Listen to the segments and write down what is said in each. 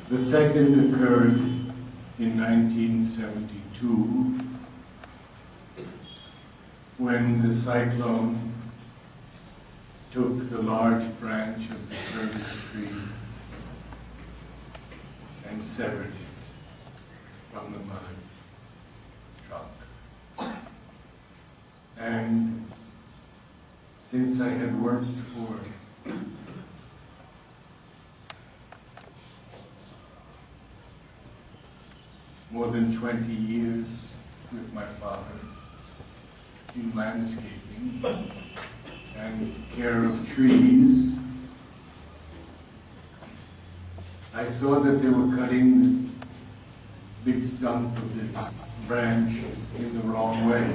The second occurred in 1972 when the cyclone took the large branch of the service tree and severed it from the mother trunk. And since I had worked for more than 20 years with my father in landscaping and care of trees, I saw that they were cutting the big stump of the branch in the wrong way.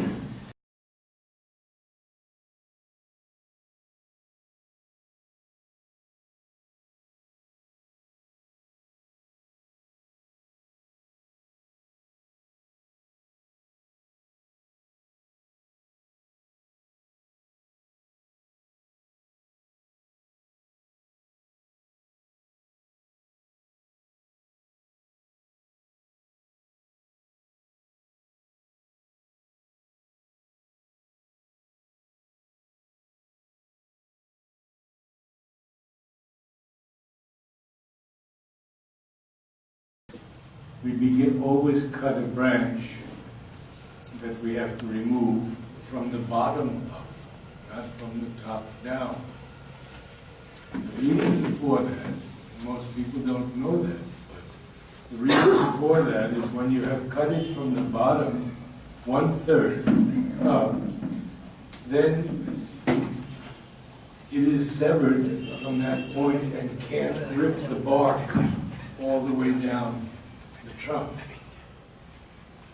We always cut a branch that we have to remove from the bottom up, not from the top down. The reason for that, most people don't know that, but the reason for that is when you have cut it from the bottom 1/3 up, then it is severed from that point and can't rip the bark all the way down the trunk.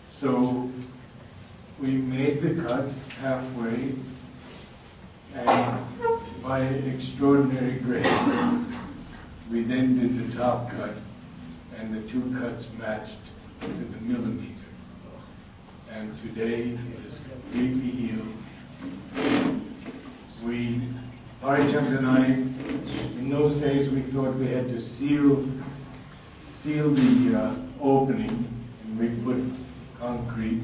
So we made the cut halfway, and by extraordinary grace, we then did the top cut, and the two cuts matched to the millimeter. And today it is completely healed. Harichandra and I, in those days we thought we had to seal the opening, and we put concrete.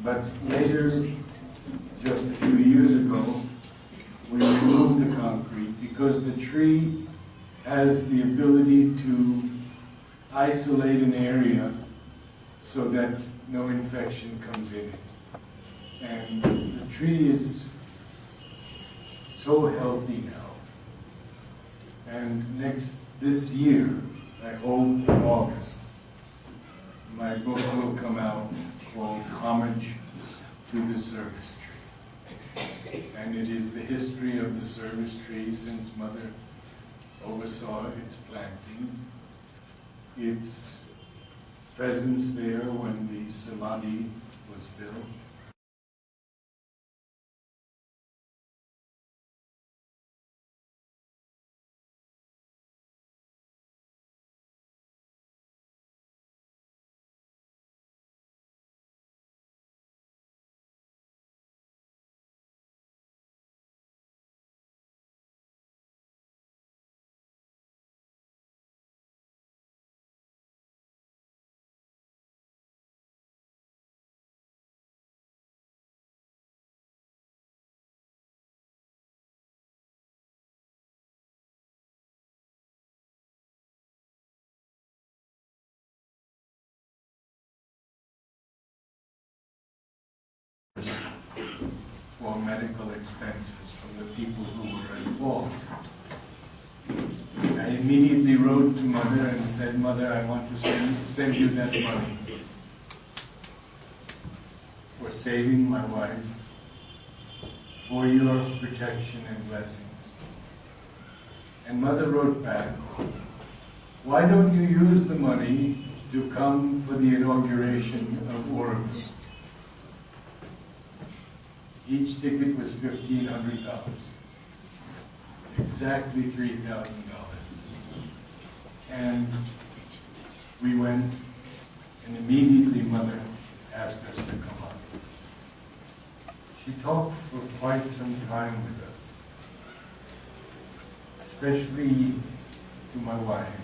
But later, just a few years ago, we removed the concrete because the tree has the ability to isolate an area so that no infection comes in it. And the tree is so healthy now. And this year, I hope in August, my book will come out called Homage to the Service Tree. And it is the history of the service tree since Mother oversaw its planting, its presence there when the Samadhi was built, for medical expenses from the people who were involved. I immediately wrote to Mother and said, Mother, I want to send you that money for saving my wife, for your protection and blessings. And Mother wrote back, why don't you use the money to come for the inauguration of Orifice? Each ticket was $1,500, exactly $3,000. And we went, and immediately Mother asked us to come up. She talked for quite some time with us, especially to my wife.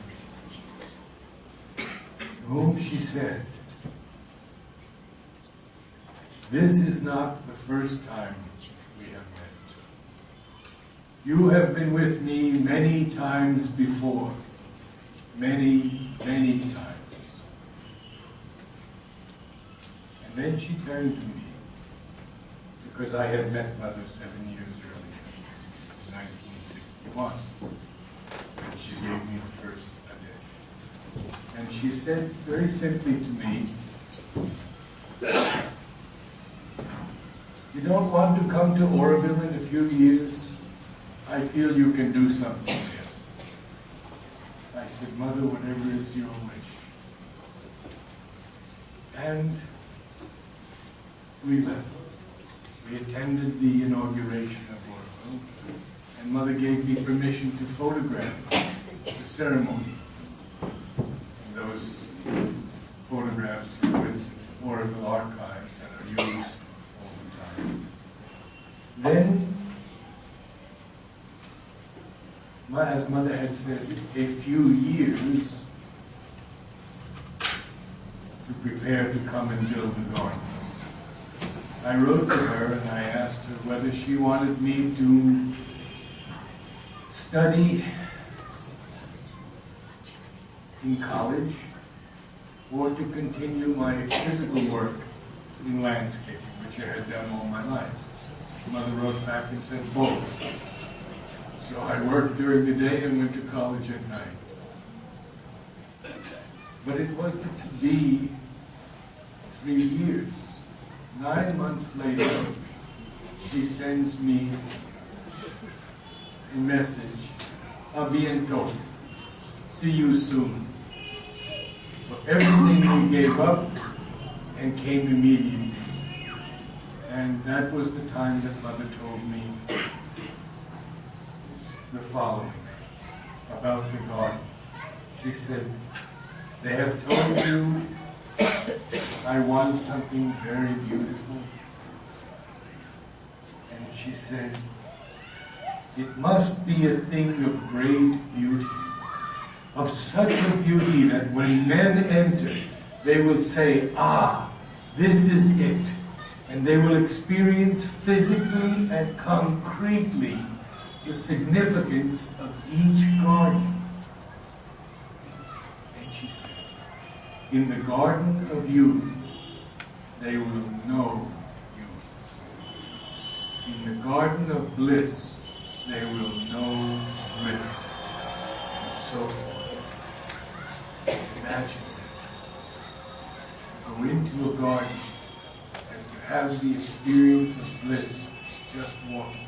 whom she said, "This is not the first time we have met. You have been with me many times before, many, many times." And then she turned to me, because I had met Mother 7 years earlier, in 1961. And she gave me the first adet. And she said very simply to me, "You don't want to come to Oroville in a few years? I feel you can do something there." I said, "Mother, whatever is your wish." And we left. We attended the inauguration of Oroville, and Mother gave me permission to photograph the ceremony. And those photographs are with Oroville archives and are used all the time. Then, as Mother had said, a few years to prepare to come and build the gardens. I wrote to her and I asked her whether she wanted me to study in college or to continue my physical work in landscaping, which I had done all my life. Mother wrote back and said both. So I worked during the day and went to college at night. But it wasn't to be 3 years. 9 months later, she sends me a message, "A bientôt, see you soon." So everything we gave up and came immediately. And that was the time that Mother told me the following about the gardens. She said, "They have told you I want something very beautiful." And she said, "It must be a thing of great beauty, of such a beauty that when men enter, they will say, 'Ah, this is it.' And they will experience physically and concretely the significance of each garden." And she said, "In the garden of youth, they will know youth. In the garden of bliss, they will know bliss." And so forth. Imagine that. Go into a garden and to have the experience of bliss just walking.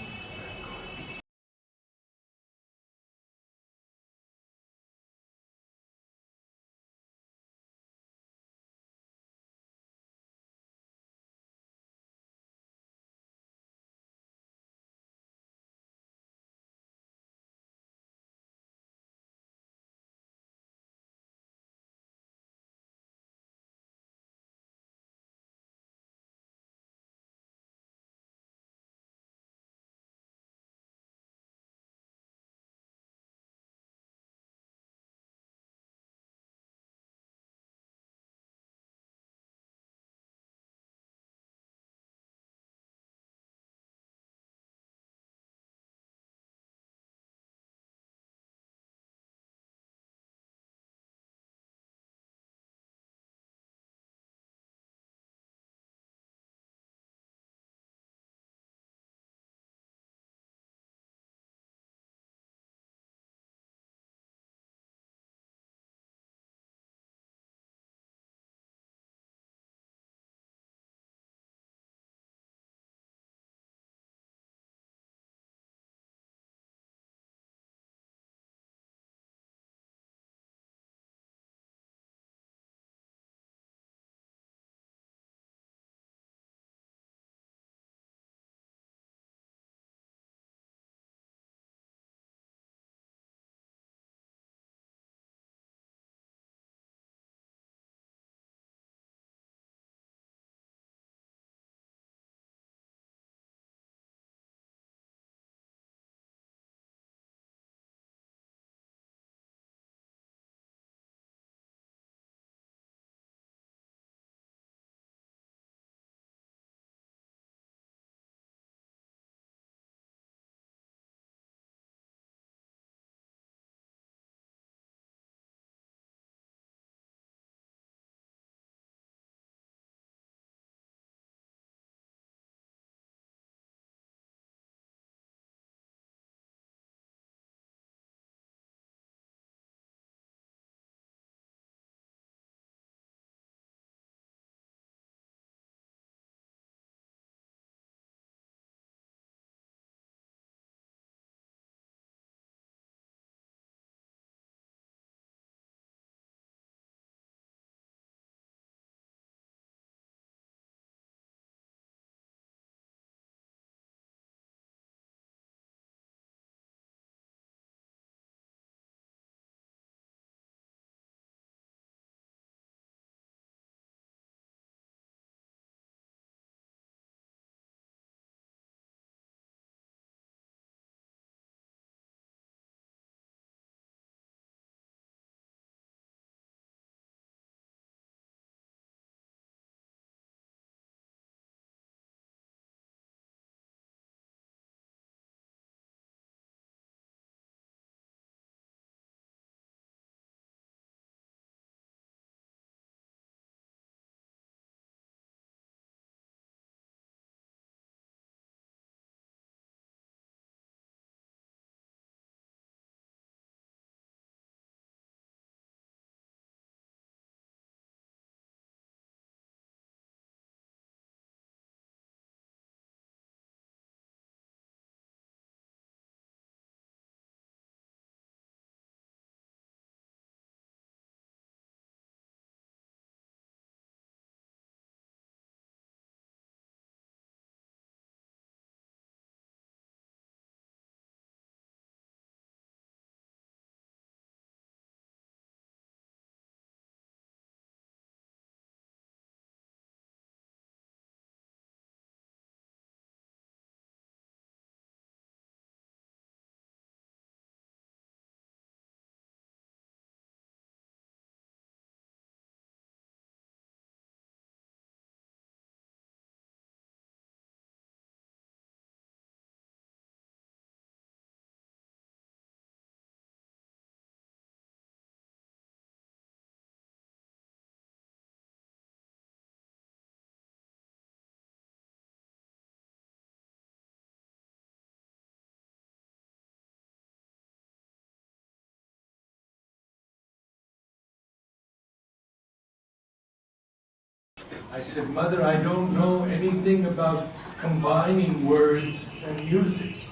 I said, Mother, I don't know anything about combining words and music.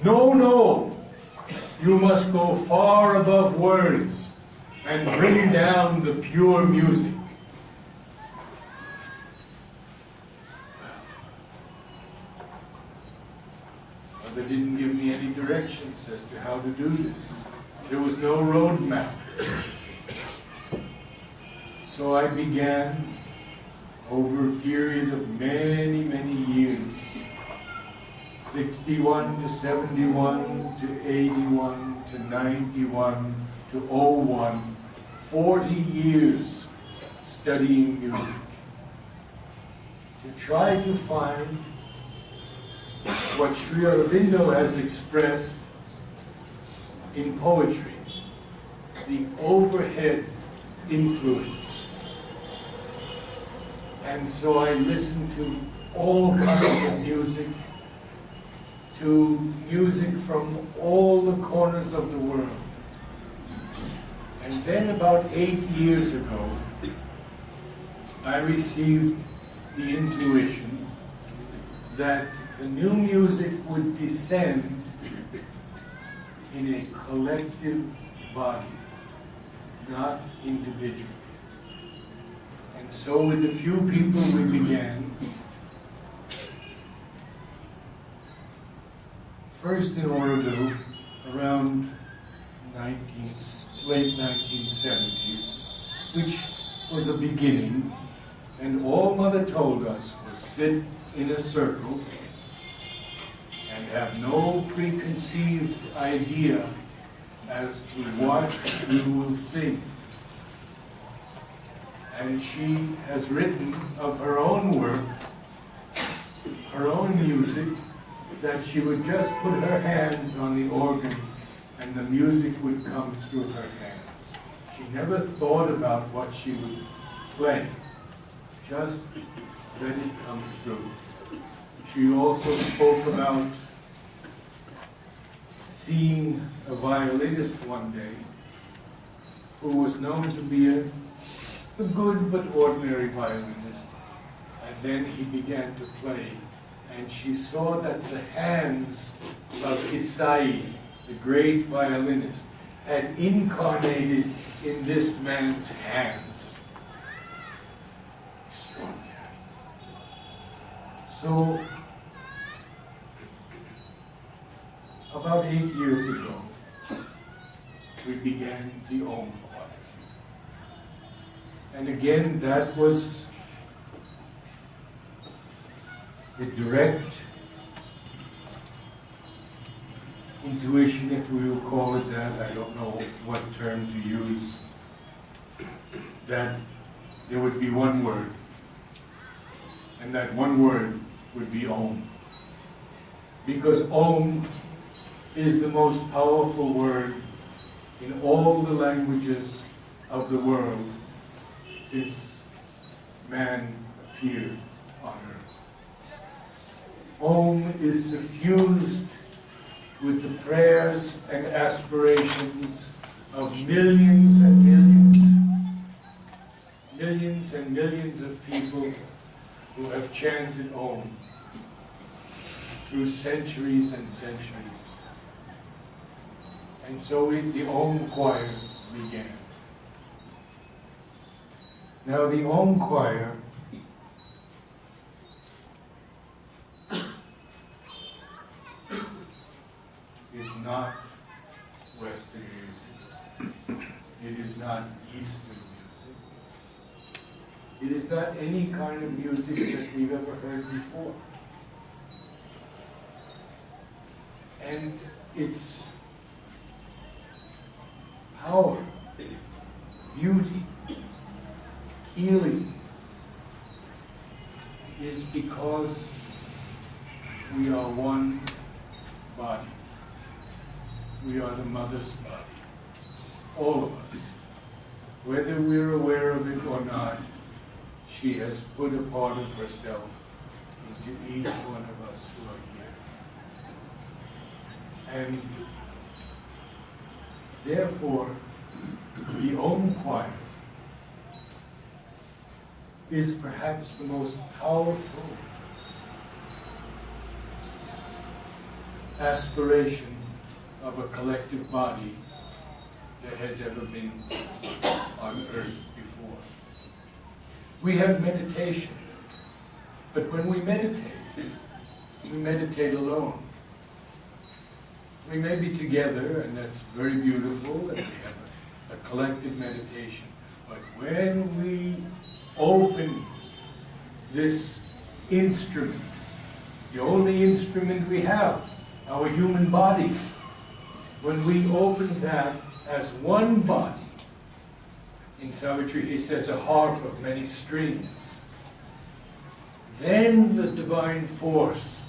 No, no, you must go far above words and bring down the pure music. Mother didn't give me any directions as to how to do this. There was no road map. So I began over a period of many, many years, 61 to 71 to 81 to 91 to 01, 40 years studying music to try to find what Sri Aurobindo has expressed in poetry, the overhead influence. And so I listened to all kinds of music, to music from all the corners of the world. And then about 8 years ago, I received the intuition that the new music would descend in a collective body, not individually. And so with a few people we began. First in Oroville, around late 1970s, which was a beginning, and all Mother told us was sit in a circle and have no preconceived idea as to what you will sing. And she has written of her own work, her own music, that she would just put her hands on the organ and the music would come through her hands. She never thought about what she would play, just let it come through. She also spoke about seeing a violinist one day who was known to be a good but ordinary violinist, and then he began to play, and she saw that the hands of Isai, the great violinist, had incarnated in this man's hands. Extraordinary. So, about 8 years ago, we began the Om Choir. And again, that was a direct intuition, if we will call it that. I don't know what term to use. That there would be one word, and that one word would be Om. Because Om is the most powerful word in all the languages of the world since man appeared on earth. Om is suffused with the prayers and aspirations of millions and millions of people who have chanted Om through centuries and centuries. And so the Om Choir began. Now the Om Choir is not Western music. It is not Eastern music. It is not any kind of music that we've ever heard before. And its power, beauty, healing is because we are one body. We are the mother's body. All of us. Whether we're aware of it or not, she has put a part of herself into each one of us who are here. And therefore, the Om Choir is perhaps the most powerful aspiration of a collective body that has ever been on earth before. We have meditation, but when we meditate alone. We may be together, and that's very beautiful, and we have a collective meditation. But when we open this instrument, the only instrument we have, our human bodies, when we open that as one body, in Savitri he says a harp of many strings, then the divine force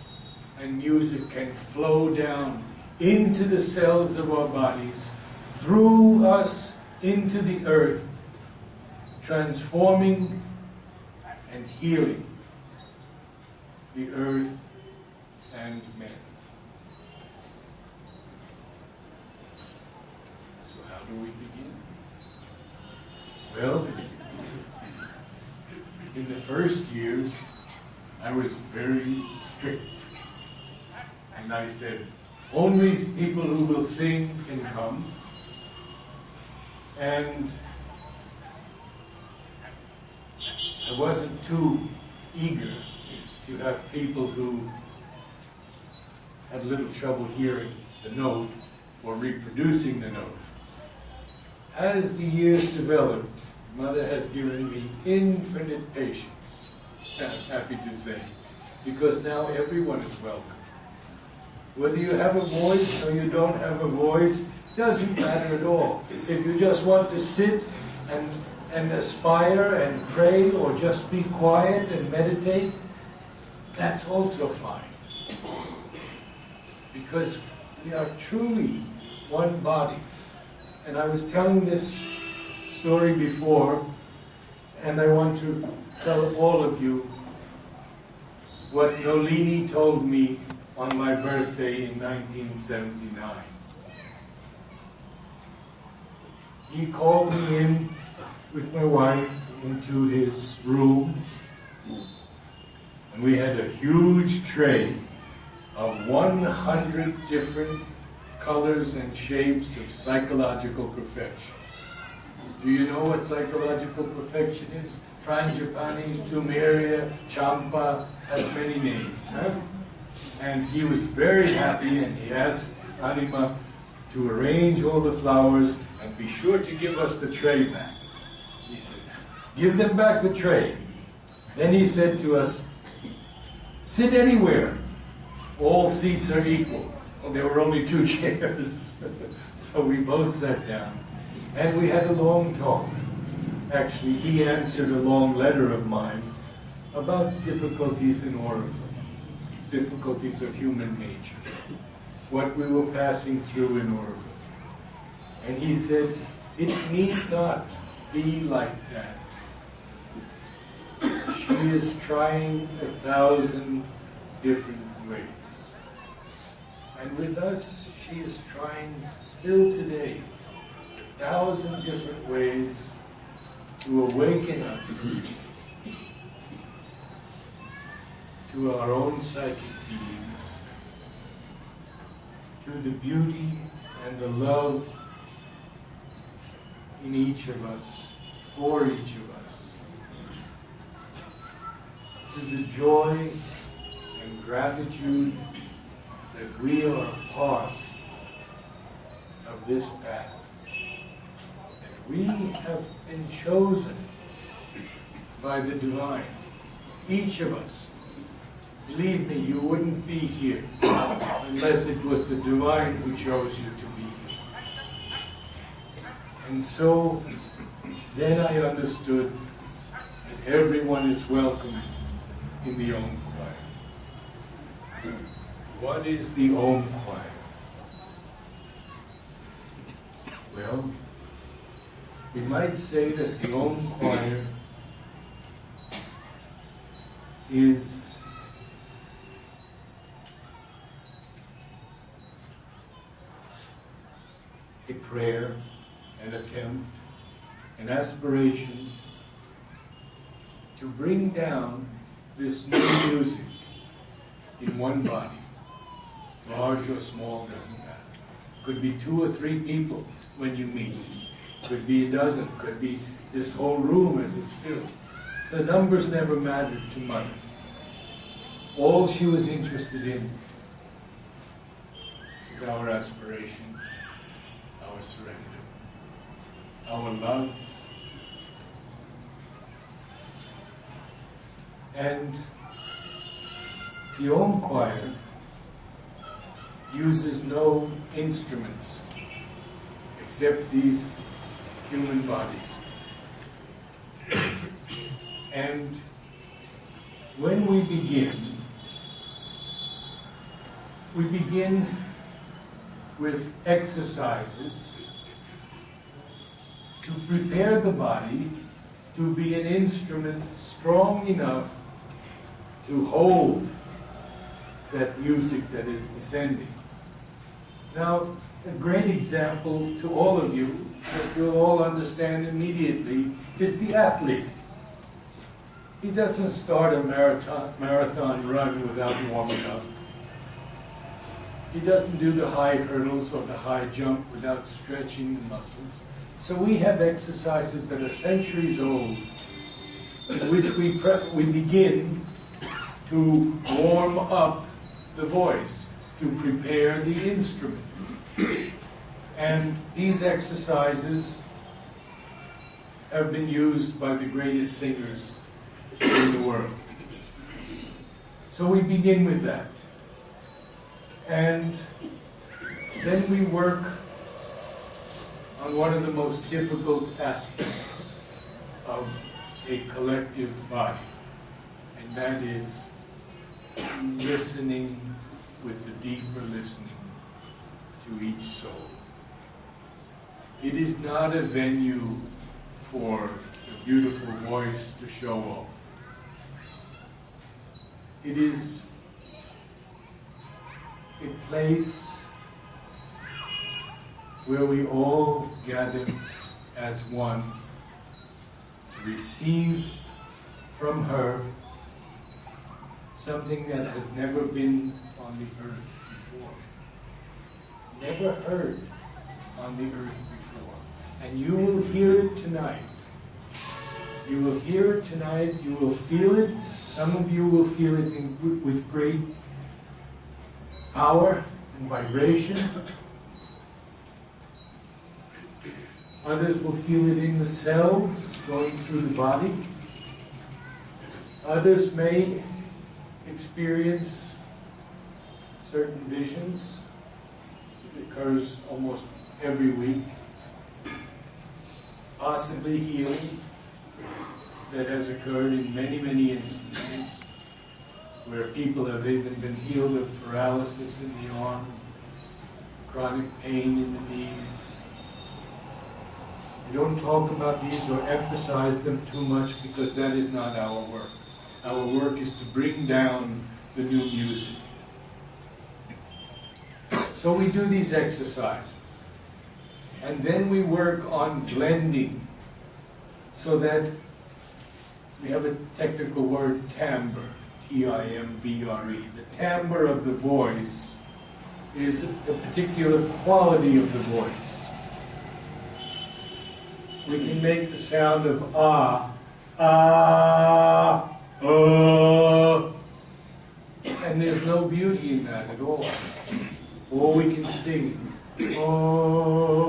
and music can flow down into the cells of our bodies, through us into the earth, transforming and healing the earth and men. So how do we begin? Well, in the first years, I was very strict. And I said, only people who will sing can come. And I wasn't too eager to have people who had little trouble hearing the note or reproducing the note. As the years developed, Mother has given me infinite patience, I'm happy to say, because now everyone is welcome. Whether you have a voice or you don't have a voice, doesn't matter at all. If you just want to sit and aspire and pray, or just be quiet and meditate, that's also fine. Because we are truly one body. And I was telling this story before, and I want to tell all of you what Nolini told me on my birthday in 1979. He called me in with my wife into his room, and we had a huge tray of 100 different colors and shapes of psychological perfection. Do you know what psychological perfection is? Frangipani, Plumeria, Champa, has many names. Huh? And he was very happy, and he asked Anima to arrange all the flowers and be sure to give us the tray back. He said, give them back the tray. Then he said to us, sit anywhere. All seats are equal. Well, there were only 2 chairs. So we both sat down, and we had a long talk. Actually, he answered a long letter of mine about difficulties in Oracle, difficulties of human nature, what we were passing through in Oracle. And he said, it need not be like that. She is trying 1,000 different ways. And with us, she is trying still today 1,000 different ways to awaken us to our own psychic beings, to the beauty and the love in each of us, for each of us, to the joy and gratitude that we are part of this path. That we have been chosen by the divine, each of us. Believe me, you wouldn't be here unless it was the divine who chose you to be here. And so then I understood that everyone is welcome in the Om Choir. What is the Om Choir? Well, we might say that the Om Choir is a prayer, an attempt, an aspiration to bring down this new music in one body, large or small, doesn't matter. Could be 2 or 3 people when you meet. Could be a dozen, could be this whole room as it's filled. The numbers never mattered to Mother. All she was interested in is our aspiration, our surrender, our love. And the Om choir uses no instruments except these human bodies. And when we begin with exercises to prepare the body to be an instrument strong enough to hold that music that is descending. Now, a great example to all of you that you'll all understand immediately is the athlete. He doesn't start a marathon run without warming up. He doesn't do the high hurdles or the high jump without stretching the muscles. So we have exercises that are centuries old, in which we begin to warm up the voice, to prepare the instrument. And these exercises have been used by the greatest singers in the world. So we begin with that. And then we work on one of the most difficult aspects of a collective body, and that is listening with the deeper listening to each soul. It is not a venue for a beautiful voice to show off. It is a place where we all gather as one to receive from her something that has never been on the earth before. Never heard on the earth before. And you will hear it tonight. You will hear it tonight, you will feel it. Some of you will feel it with great power and vibration. Others will feel it in the cells going through the body. Others may experience certain visions. It occurs almost every week. Possibly healing that has occurred in many, many instances, where people have even been healed of paralysis in the arm, chronic pain in the knees. We don't talk about these or emphasize them too much because that is not our work. Our work is to bring down the new music. So we do these exercises. And then we work on blending so that we have a technical word, timbre, T-I-M-B-R-E. The timbre of the voice is a particular quality of the voice. We can make the sound of ah, and there's no beauty in that at all. Or we can sing, oh,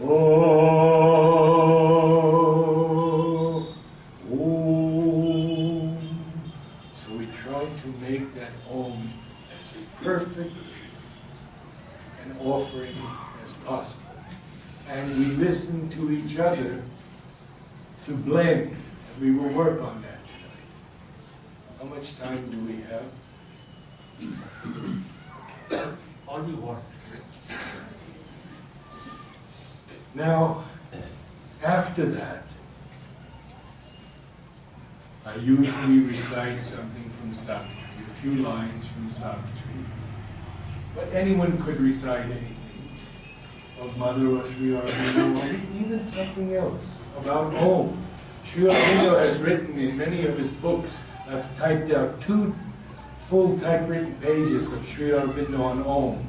oh, oh. So we try to make that Om as perfect an offering as possible. And we listen to each other to blend, and we will work on that tonight. How much time do we have? All you want. Now, after that, I usually recite something from Savitri, a few lines from Savitri. But anyone could recite anything of Mother or Sri Aurobindo, or even something else about Om. Sri Aurobindo has written in many of his books, I've typed out 2 full typewritten pages of Sri Aurobindo on Om.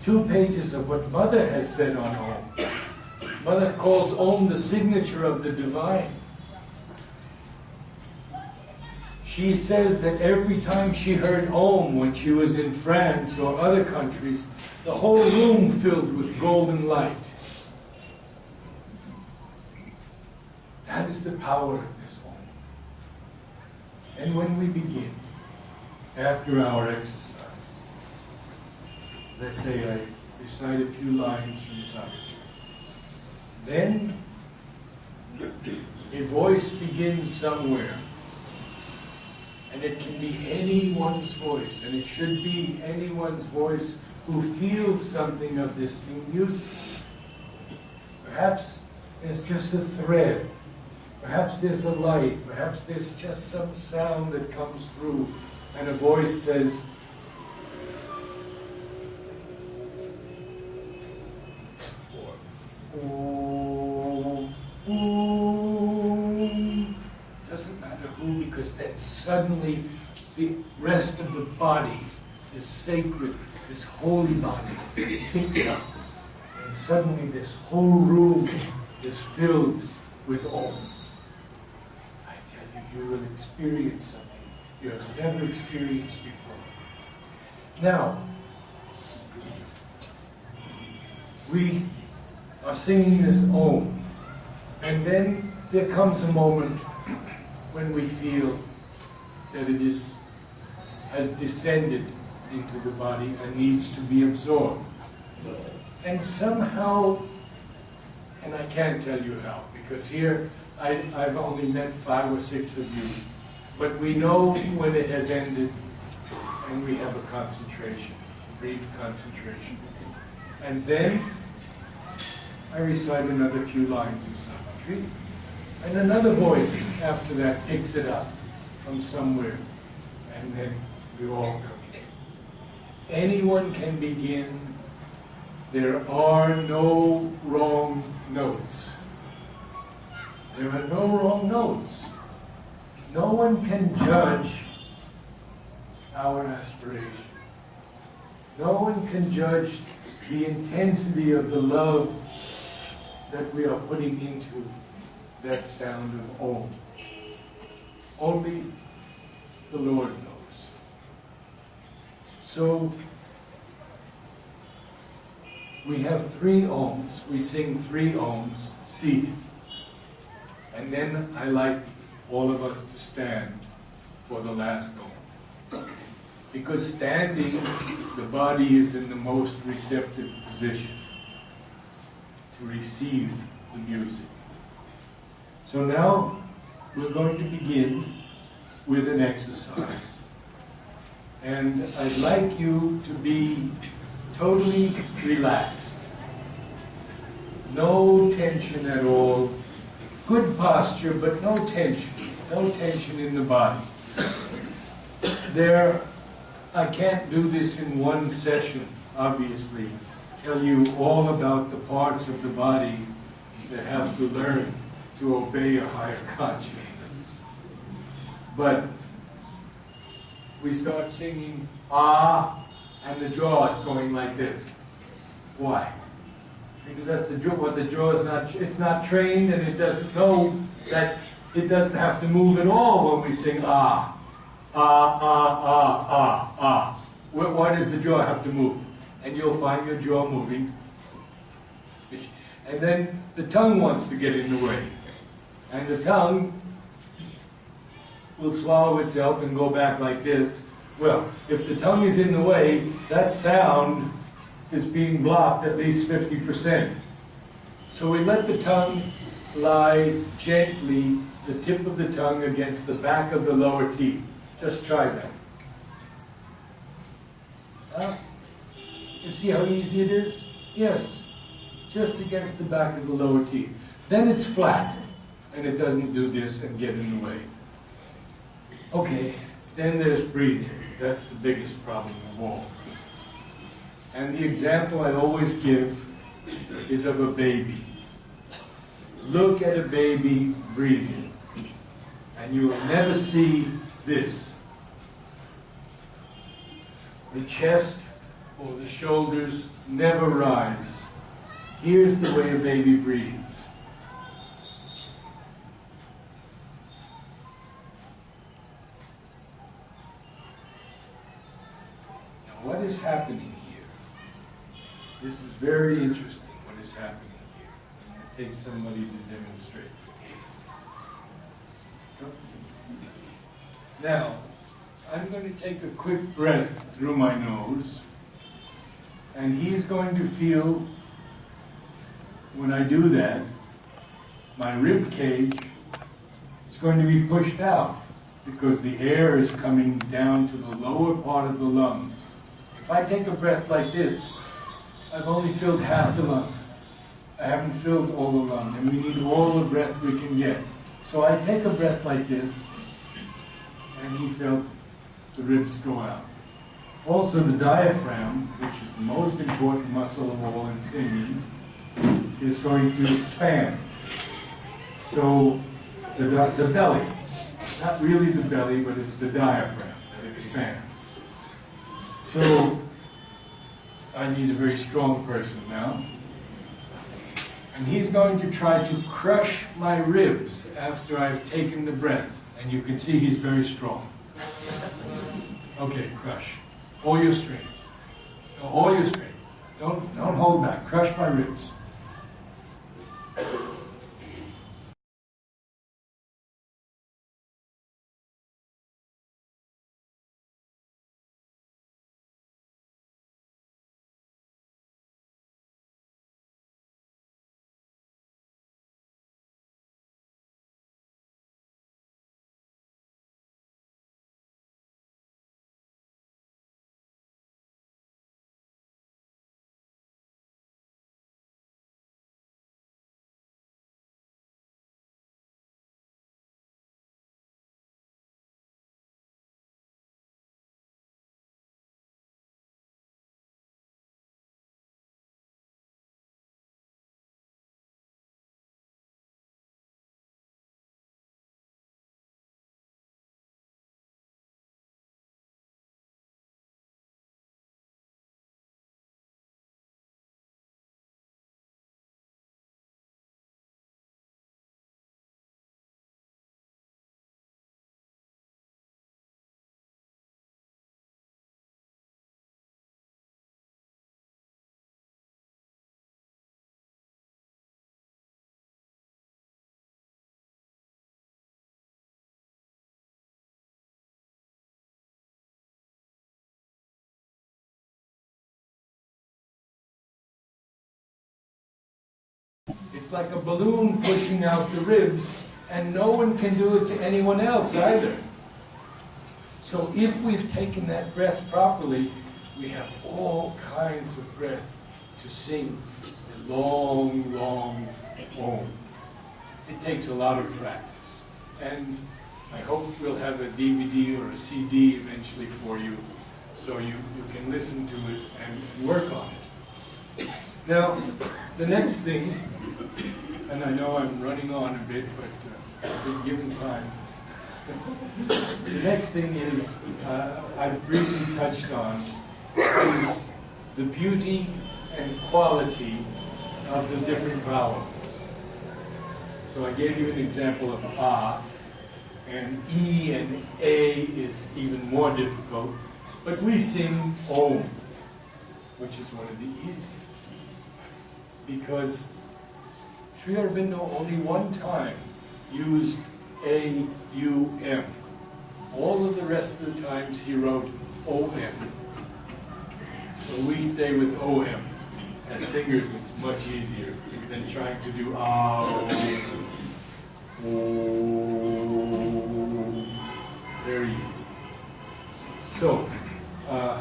2 pages of what Mother has said on Om. Mother calls Om the signature of the divine. She says that every time she heard Om when she was in France or other countries, the whole room filled with golden light. That is the power of this Om. And when we begin, after our exercise, as I say, I recite a few lines from Sakya. Then a voice begins somewhere. And it can be anyone's voice, and it should be anyone's voice who feels something of this new music. Perhaps there's just a thread. Perhaps there's a light. Perhaps there's just some sound that comes through, and a voice says, Om, Om. Doesn't matter who, because then suddenly the rest of the body, this sacred, this holy body, picks up. And suddenly this whole room is filled with Om. I tell you, you will experience something you have never experienced before. Now, we are singing this Om, and then there comes a moment when we feel that it has descended into the body and needs to be absorbed. And somehow, and I can't tell you how, because here I've only met 5 or 6 of you, but we know when it has ended, and we have a concentration, a brief concentration. And then I recite another few lines of Savitri, and another voice after that picks it up from somewhere, and then we all come in. Anyone can begin. There are no wrong notes. There are no wrong notes. No one can judge our aspiration. No one can judge the intensity of the love that we are putting into that sound of Om. Only the Lord knows. So, we have 3 Oms. We sing 3 Oms seated. And then I like all of us to stand for the last Om. Because standing, the body is in the most receptive position to receive the music. So now we're going to begin with an exercise. And I'd like you to be totally relaxed. No tension at all. Good posture, but no tension. No tension in the body. I can't do this in one session, obviously. Tell you all about the parts of the body that have to learn to obey a higher consciousness. But we start singing ah, and the jaw is going like this. Why? Because that's what the jaw is not, it's not trained, and it doesn't know that it doesn't have to move at all when we sing ah. Ah, ah, ah, ah, ah. Why does the jaw have to move? And you'll find your jaw moving. And then the tongue wants to get in the way. And the tongue will swallow itself and go back like this. Well, if the tongue is in the way, that sound is being blocked at least 50%. So we let the tongue lie gently, the tip of the tongue against the back of the lower teeth. Just try that. You see how easy it is? Yes. Just against the back of the lower teeth. Then it's flat, and it doesn't do this and get in the way. Okay, then there's breathing. That's the biggest problem of all. And the example I always give is of a baby. look at a baby breathing, and you will never see this. The chest or the shoulders never rise. Here's the way a baby breathes. Now, what is happening here? This is very interesting, what is happening here. I'm going to take somebody to demonstrate. Now, I'm going to take a quick breath through my nose, and he's going to feel, when I do that, my rib cage is going to be pushed out because the air is coming down to the lower part of the lungs. If I take a breath like this, I've only filled half the lung. I haven't filled all the lung, and we need all the breath we can get. So I take a breath like this, and he felt the ribs go out. Also, the diaphragm, which is the most important muscle of all in singing, is going to expand. So the belly, not really the belly, but it's the diaphragm that expands. So I need a very strong person now. And he's going to try to crush my ribs after I've taken the breath. And you can see he's very strong. Okay, crush. All your strength. All your strength. Don't hold back. Crush my ribs. It's like a balloon pushing out the ribs, and no one can do it to anyone else either. So if we've taken that breath properly, we have all kinds of breath to sing a long, long Om. It takes a lot of practice. And I hope we'll have a DVD or a CD eventually for you, so you can listen to it and work on it. Now, the next thing, and I know I'm running on a bit, but I've been given time. The next thing is, I've briefly touched on, is the beauty and quality of the different vowels. So I gave you an example of A, and E and A is even more difficult, but we sing Om, which is one of the easiest. Because Sri Aurobindo only one time used A-U-M. All of the rest of the times he wrote O-M. So we stay with O-M. As singers, it's much easier than trying to do O. Very easy. So, I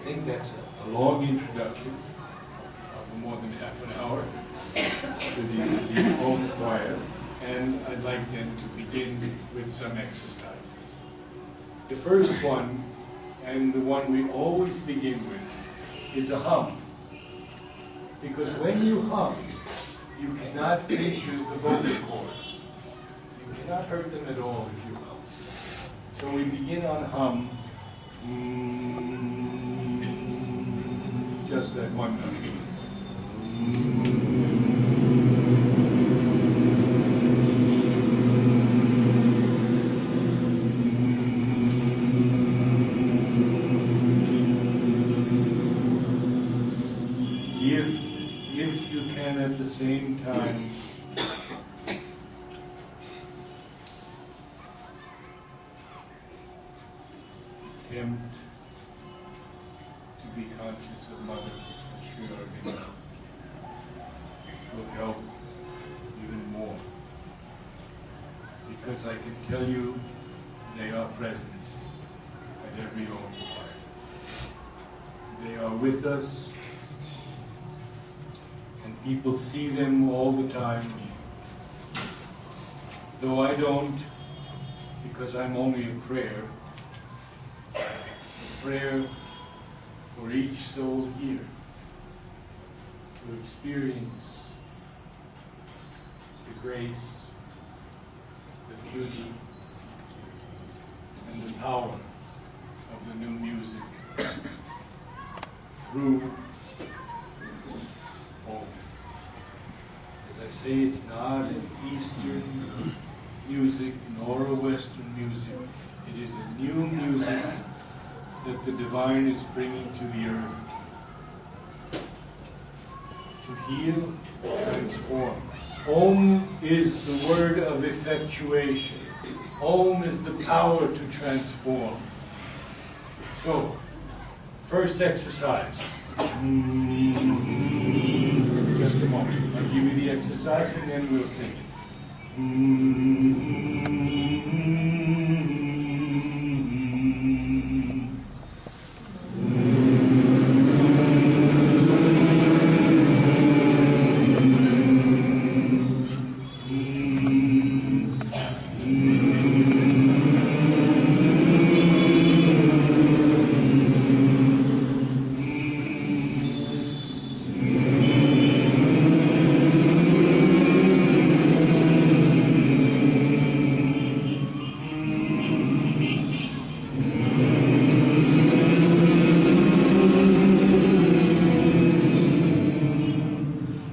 think that's a long introduction. More than half an hour to the Om choir, and I'd like then to begin with some exercises. The first one, and the one we always begin with, is a hum. Because when you hum, cannot injure the vocal cords. You cannot hurt them at all, if you will. So we begin on hum. Just that one note. If you can at the same time attempt to be conscious of Mother Sri Aurobindo, will help even more. Because I can tell you they are present at every altar fire. They are with us, and people see them all the time. Though I don't, because I'm only a prayer for each soul here to experience the grace, the beauty, and the power of the new music through home. As I say, it's not an Eastern music nor a Western music. It is a new music that the Divine is bringing to the earth to heal, transform. Om is the word of effectuation. Om is the power to transform. So, first exercise. Just a moment. I'll give you the exercise and then we'll sing it.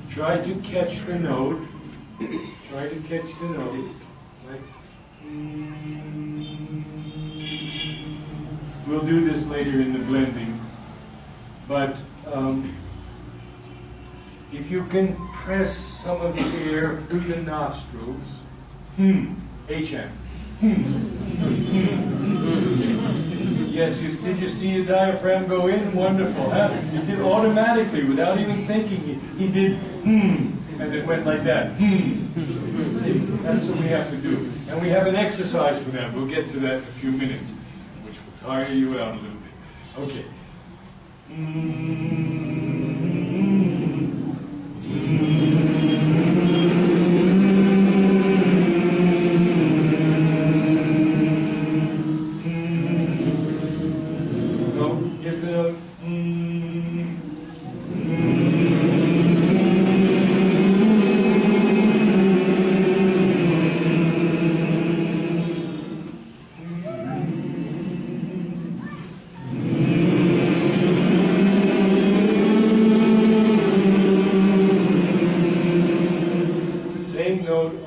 Try to catch the note. Try to catch the note. Like, we'll do this later in the blending. But if you can press some of the air through the nostrils, HM. Yes, did you see your diaphragm go in? Wonderful. Huh? He did automatically, without even thinking. He did and it went like that. See, that's what we have to do. And we have an exercise for that. We'll get to that in a few minutes, which will tire you out a little bit. Okay.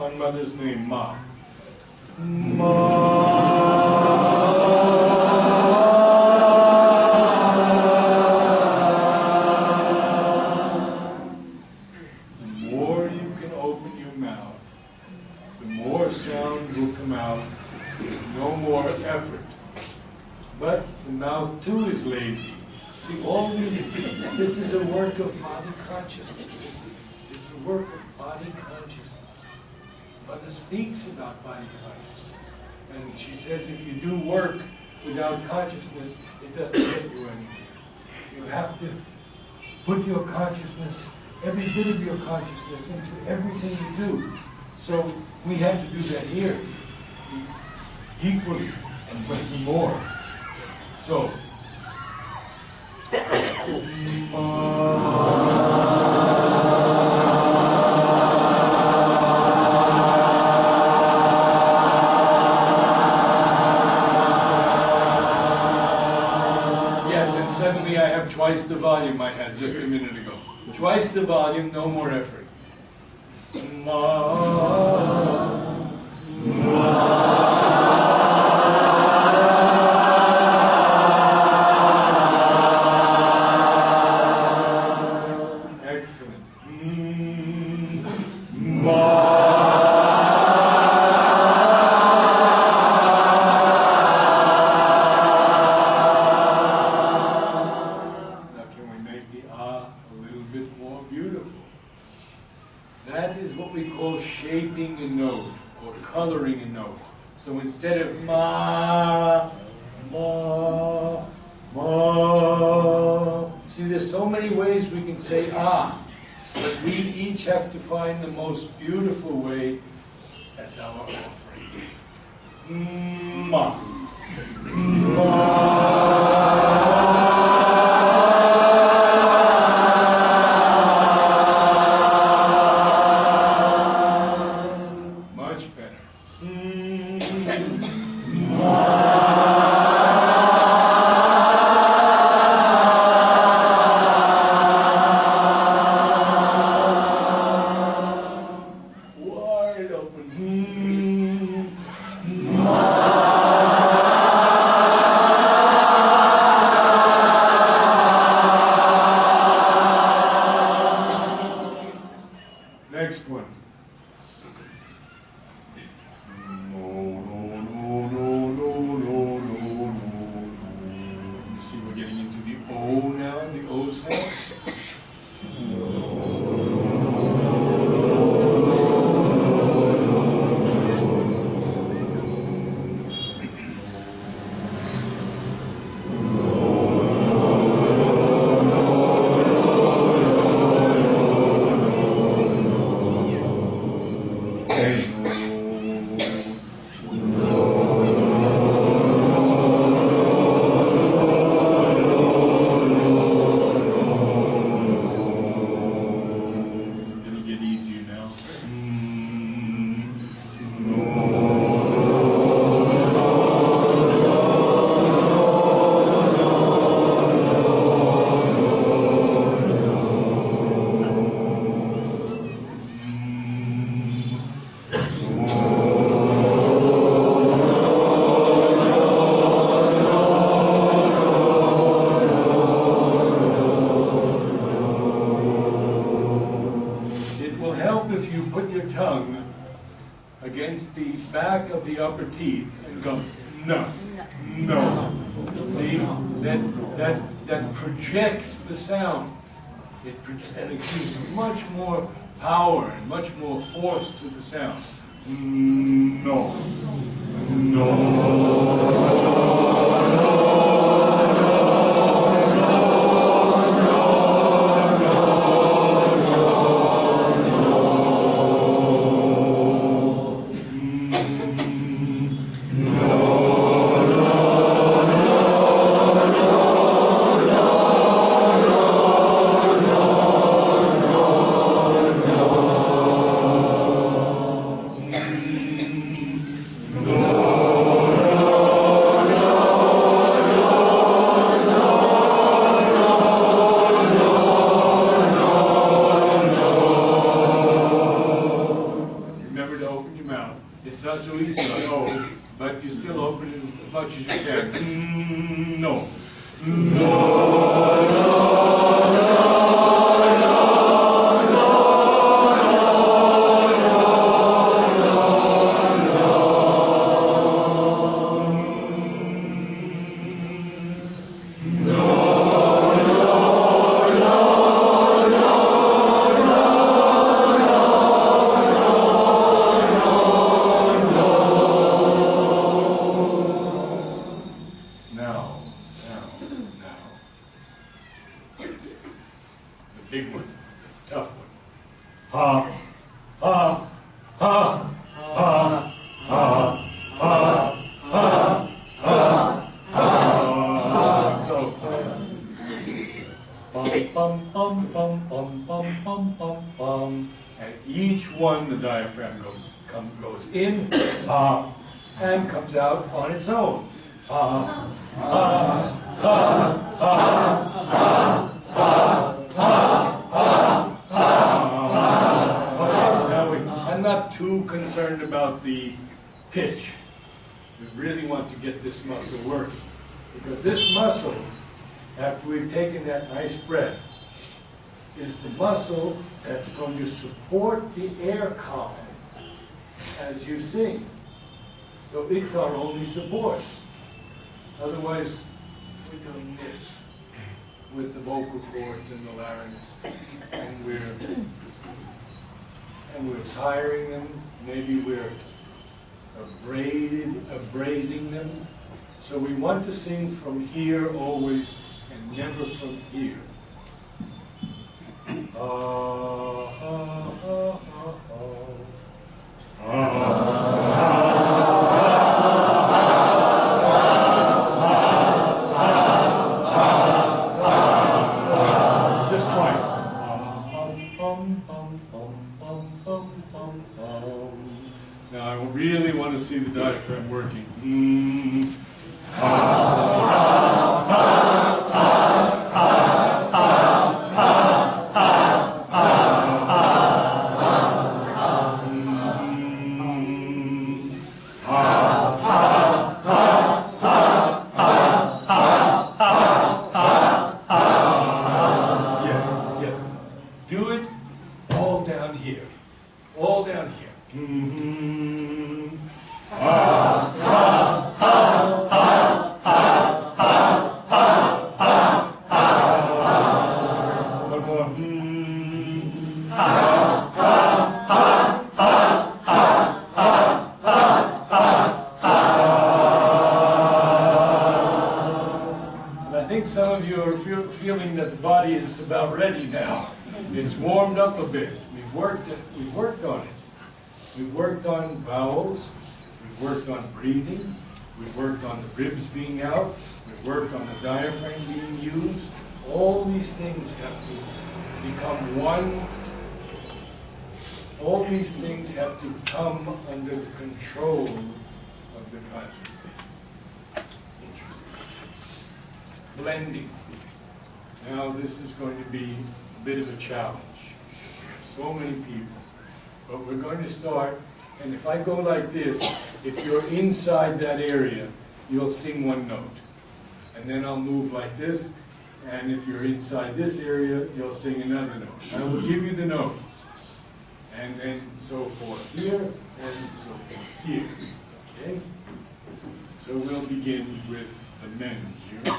On Mother's name, Ma. Ma. The more you can open your mouth, the more sound will come out with no more effort. But the mouth too is lazy. See, all these, this is a work of body consciousness. It's a work of body consciousness. Mother speaks about body consciousness. And she says if you do work without consciousness, it doesn't get you anywhere. You have to put your consciousness, every bit of your consciousness into everything you do. So we had to do that here, equally and maybe more. So, Twice the volume, no more effort. Ma, excellent. Now can we make the ah a little bit more beautiful? That is what we call shaping a note or coloring a note. So instead of ma, ma, ma, see there's so many ways we can say ah, but we each have to find the most beautiful way as our offering. Ma, much better. Wide open. Next one. You see we're getting into the O now, the O sound. It'll get easier now. It will help if you put your tongue against the back of the upper teeth and go, no, no. See, that projects the sound. And it gives much more power and much more force to the sound. No, Remember to open your mouth. It's not so easy on O, but you still open it as much as you can. No. Now. The big one, tough one. Ha, ha, ha, ha, ha, ha, ha, ha, ha. So, bum, bum, bum, bum, bum, bum, bum, bum. And each one, the diaphragm goes in, ha, and comes out on its own. Ha, ha, ha, ha, ha, ha, ha. I'm not too concerned about the pitch. We really want to get this muscle working. Because this muscle, after we've taken that nice breath, is the muscle that's going to support the air column as you sing. So it's our only support. Otherwise, we're doing this with the vocal cords and the larynx, and we're tiring them. Maybe we're abrasing them. So we want to sing from here always, and never from here. Just twice. Now I really want to see the diaphragm working. Yes. Do it all down here. All down here. One more. And I think some of you are feeling that the body is about ready now. It's warmed up a bit. We've worked on it. We've worked on vowels. We've worked on breathing. We've worked on the ribs being out. We've worked on the diaphragm being used. All these things have to become one. All these things have to come under the control of the consciousness. Interesting. Blending. Now this is going to be a bit of a challenge. So many people. But we're going to start, and if I go like this, if you're inside that area, you'll sing one note. And then I'll move like this, and if you're inside this area, you'll sing another note. I will give you the notes. And then so forth here, and so forth here. Okay? So we'll begin with the men here.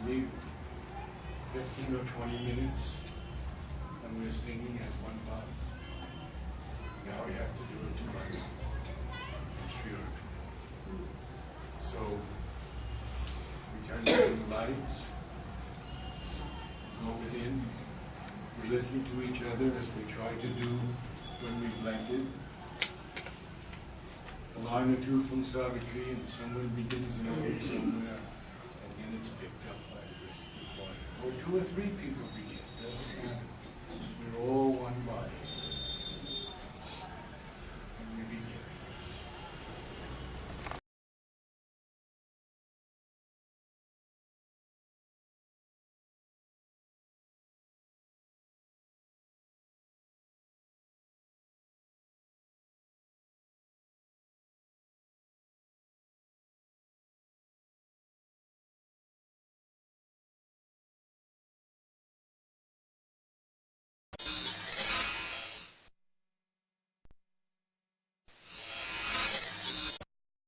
Maybe 15 or 20 minutes, and we're singing as one part. Now we have to do it tonight. Sure. So we turn on the lights, go within, we listen to each other as we try to do when we blended. A line or two from Savitri, and someone begins a note somewhere, and then it's picked up by this one. Or two or three people begin.